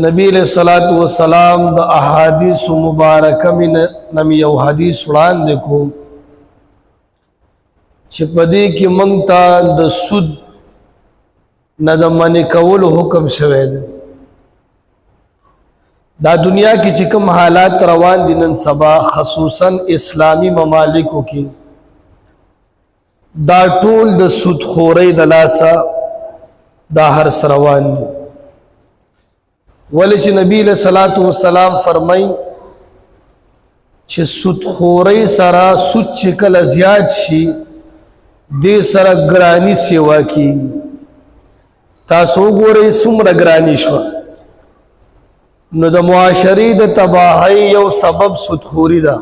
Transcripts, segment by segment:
نبی علیہ الصلوۃ والسلام د احادیث مبارکه من نم یو حدیث وړاندې کو چې پدې کې مونږ ته د سود نه د منع کولو حکم شوی دی. دا دنیا کې چې کوم حالات روان دي نن سبا خصوصا اسلامی ممالکو کې دا ټول د سود خورۍ د لاسه دا هر روان دي. ولی چې نبی علیہ الصلوۃ والسلام فرمای چې سود خورۍ سره سود چې کله زیات شي دې سره ګرانی سیوا کیږي. تاسو ګورئ څومره ګرانی شو نو د معاشري د تباہی یو سبب سود خوري ده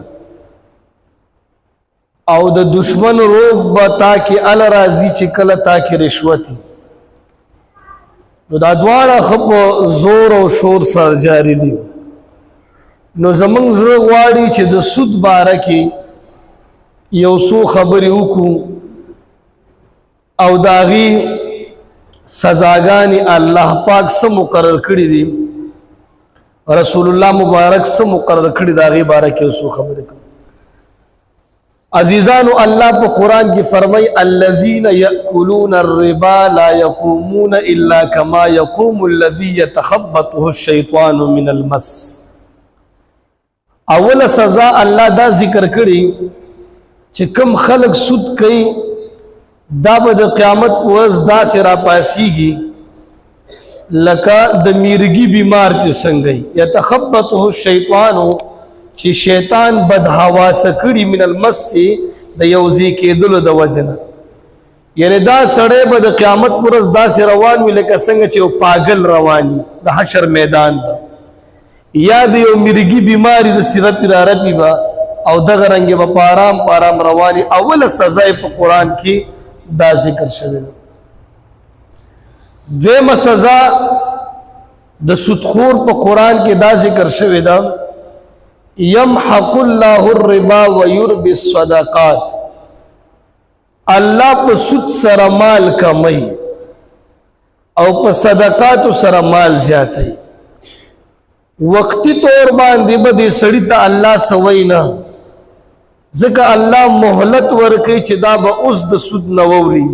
او د دشمن روب به تا کې ال راضي چې کله تا کې رشوت نو دا دواړه خپ زور او شور سره جاری دي. نو زمونږ زړه غواړي چې د سود باره کې یو څو خبرې وکړو او داغي سزاګانې الله پاک سم مقرر کړی دي، رسول الله مبارک سم مقرر کړی داغي باره کې څو خبرې کوم. عزیزانو الله په قرآن کې فرمای الذين يأكلون الربا لا يقومون الا كما يقوم الذي يتخبطه الشيطان من المس. اول سزا الله دا ذکر کړي چې کوم خلق سود کوي دا به د قیامت ورځ دا سره پاسيږي لکه د میرګي بیمار چې څنګه يتخبطه الشيطان چې شیطان بد حواس کړي من المس د یوزي کېدلو د وجنه. یعنی دا سړی به د قیامت ورځ داسې روان وي لکه څنګه چې یو پاگل رواني د حشر میدان ته، یا د یو مرګي بیماری د سیرت رارپي به او دغه رنګ به په آرام آرام رواني. اوله سزا په قرآن کې دا ذکر شوی ده. دویمه سزا د سودخور په قرآن کې دا ذکر شوی ده یمحق الله الربا ويربي الصدقات. الله په سود سره مال کمای او په صدقات سره مال زیاتای. وقتی طور باندې به دې سړی ته الله سوي نه، ځکه الله مهلت ورکړي چې دا به اوس د سود نه ووري.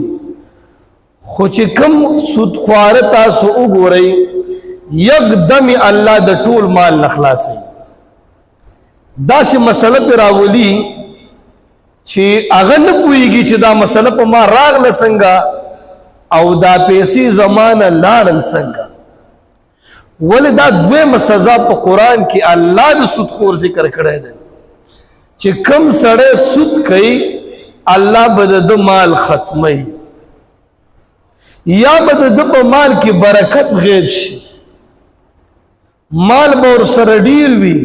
خو چې کوم سود خوار تاسو وګورئ یکدم الله د ټول مال نه خلاصي. دا سی مسئلہ پر راولی چې هغه نه پوهیږي چې دا مسئلہ په ما راغله څنګه او دا پیسې زمانه لاړل څنګه. ولې دا دویمه سزا په قرآن کې الله د سودخور ذکر کړی دی چې کم سړی سود کوي الله به د مال ختمي یا به د په مال کې برکت غیب شي، مال به ورسره ډیر وي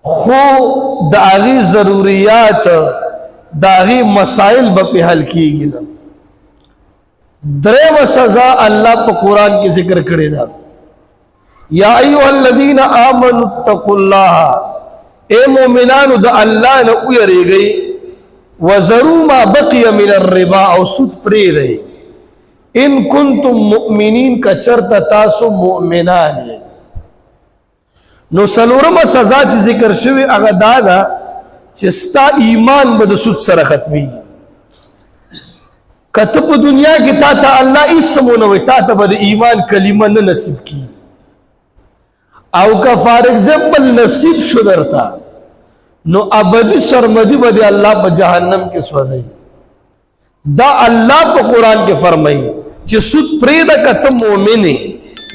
خو د هغې ضروریات د هغې مسائل به پې حل کېږي نه. درېمه سزا الله په قرآن کې ذکر کړې ده یا ایها الذین آمنوا اتقوا الله. اے مومنانو د الله نه ویریږئ وذروا ما بقي من الربا او سود پرېږدئ ان کنتم مؤمنین که چرته تاسو مؤمنان یئ. نو سلورمه سزا چې ذکر شوی هغه دا ده چې ستا ایمان به د سود سره ختمي. که ته په دنیا کې تا ته الله هېڅ ونه وایي تا ته به د ایمان کلمه نه نصیب کي او که فار ایگزامپل نصیب شو درته نو ابدي سرمدي به د الله په جهنم کې سوځي. دا الله په قرآن کې فرمایي چې سود پرېږده که ته مؤمن یې،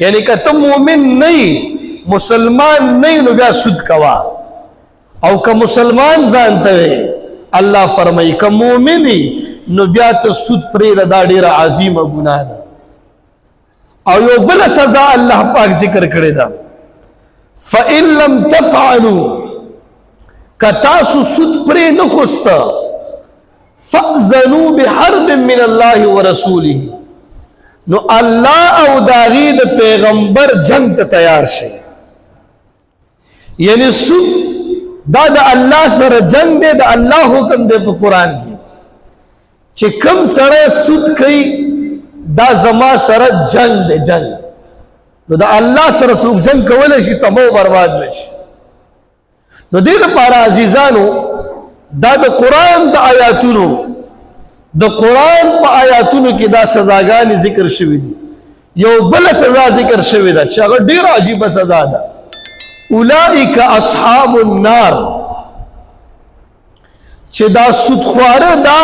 یعنی که ته مؤمن نه یې مسلمان نہیں نو بیا سود کوا او که مسلمان ځانته الله فرمای که مومنی نو بیا ته سود پرېږده دا ډیره عظیمه ګناه ده. او یو بله سزا الله پاک ذکر کړې ده فإن لم تفعلوا که تاسو سود پرې نه خوسته فأذنوا بحرب من الله ورسوله نو الله او داغي د پیغمبر جنگ ته تیار شي. یعنی سود دا د الله سره جنگ دی، د الله حکم دی په قرآن کې چې کوم سره سود کوي دا زما سره جنگ دی. جنگ نو د الله سره څوک جنگ کولی شي تباه او برباد نشي. نو دې دپاره عزیزانو دا د قرآن د آیاتونو د قرآن په آیاتونو کې دا سزاګانې ذکر شوي دي. یو بله سزا ذکر شوې ده چې هغه ډېره عجیبه سزا ده. اولئک اصحاب النار، چې دا سودخواره دا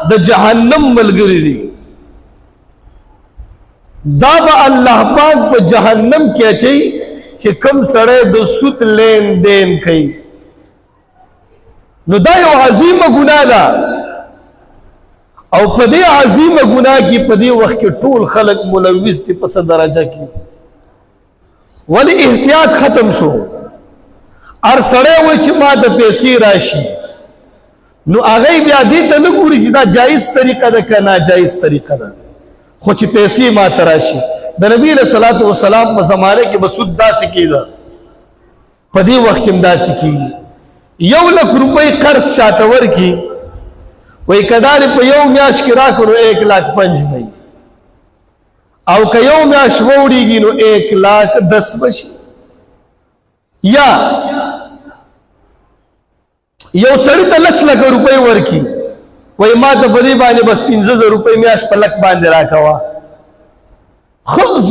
د جهنم ملګری دي. دا به الله پاک په جهنم کې اچي چې کوم سړی د سود لین دین کوي. نو دا یو عظیمه ګناه ده، او په دې عظیمه ګناه کې په دې وخت کې ټول خلک ملوث دي په څه درجه کې. ولې احتیاط ختم شو. هر سړی وایي چې ما د پیسې راشي، نو هغه بیا دې ته نه ګوري چې دا جایز طریقه ده که ناجایز طریقه ده، خو چې پیسې ما ته راشي. د نبي علیه صلات وسلام په زمانه کې به سود داسې کېده، په دې وخت کې هم داسې کېږي. 1,00,000 روپۍ قرض چاته ورکړي، وایي که دا دې په یو میاشت کې راکړو 1,05,000 دی، او که یو میاشت ووړېږي نو 1,10,000 بشي. یا یو سړي ته 10,00,000 روپۍ ورکړي، وایي ما ته په دې باندې بس 15,000 روپۍ میاشت په لک باندې راکوه.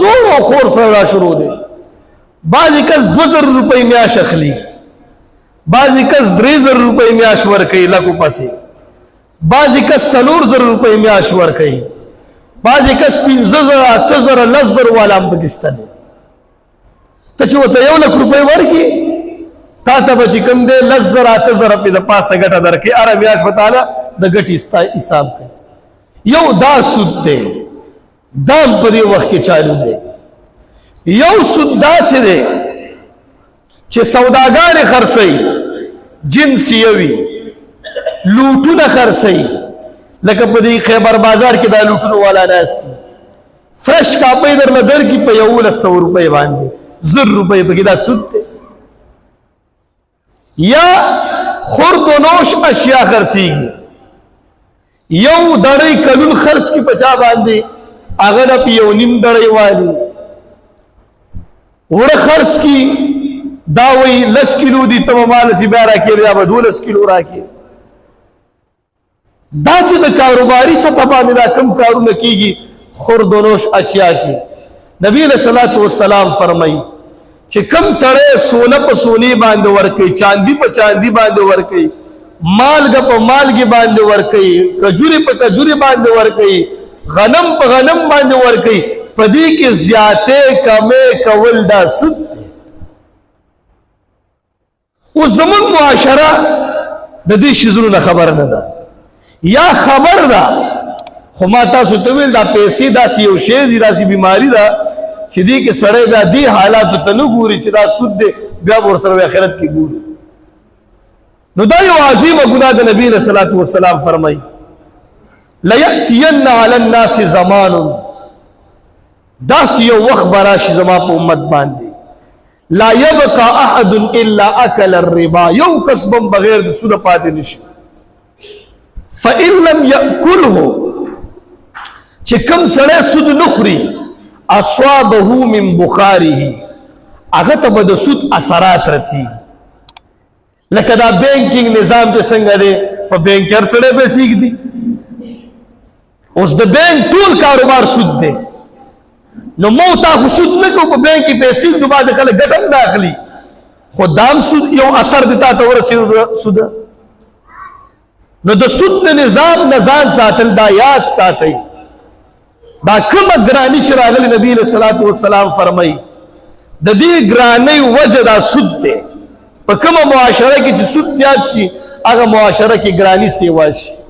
زور او خور سره را شروع دی. بعضې کس 2,000 روپۍ میاشت اخلي، بعضې کس 3,000 روپۍ میاشت ورکوي لکو پسې، بعضې کس 4,000 روپۍ میاشت ورکوي، بعضې کس 5,000 8,000 10,000 والا هم پکې شته دی. ته چې ورته 1,00,000 روپۍ ورکړي، تا ته به چې کوم دی 10,000 8,000 پې د پاسه ګټه درکړي، هره میاشت به تعالی د ګټې حساب کوي. یو دا سود دی، دا هم په دې وخت کې چالو دی. یو سود داسې دی چې سوداګانې خرڅوي، جنس یوي، لوټونه خرڅوي. لکه په دې خیبر بازار کې دا لوټونو والا ناست دي، فرش کاپۍ درله درکړي په 1,100 روپۍ باندې، 1,000 روپۍ پکې دا سود دی. یا خورد و نوش اشیاء خرڅېږي، یو دړۍ کلون خرڅ کړي په چا باندې، هغه نه په 1.5 دړۍ والي. وړه خرڅ کړي، دا وایي 10 کیلو دي، ته به مال سي بیا راکړې، یا به 12 کیلو راکړې. دا چې د کاروباري سطح باندې دا کم کارونه کېږي خورد و نوش اشیاء کې، نبی علیہ الصلوۃ والسلام فرمایي چې کم سړی سونه په سونې باندې ورکوي، چاندي په چاندي باندې ورکوي، مالګه په مالګې باندې ورکوي، کجوري په کجوري باندې ورکوي، غنم په غنم باندې ورکوي، په دې کې زیاتې کمې کول دا سود دی. اوس زموږ معاشره د دې شیزونو نه خبر نه ده، یا خبر ده خو ما تاسو ته ویل دا پیسې داسې یو شی دی، داسې بیماري ده چې دې کې سړی بیا دې حالاتو ته نه ګوري چې دا سود دی، بیا به ورسره آخرت کې ګوري. نو دا یو عظیمه ګناه د نبي علیه صلات وسلام فرمایي لیأتین علی الناس زمان، داسې یو وخت به راشي زما په امت باندې، لا یبقى احد الا اکل الربا، یو کس بم بغیر د سوده پاتې نشي. فإن لم یأکله، چې کوم سړی سود نه خوري، اصابه من بخاره، هغه ته به د سود اثرات رسي. لکه دا بینکینګ نظام چې څنګه دی، په بینک کې هر سړی پیسې ږدي. اوس د بینک ټول کاروبار سود دی. نو مو تا خو سود نه کوو، په بینک کې پیسې ږدو، بعضې خلک ګټه هم نه اخلي، خو دا هم سود یو اثر دی تا ته ورسېدو د سوده. نو د سود د نظام نه ځان ساتل، دا یاد ساتئ. دا کومه ګراني چې راغلې، نبي علیه الصلوۃ والسلام فرمایي د دې ګرانۍ وجه دا سود دی. په کومه معاشره کې چې سود زیات شي، هغه معاشره کې ګراني سیوا شي.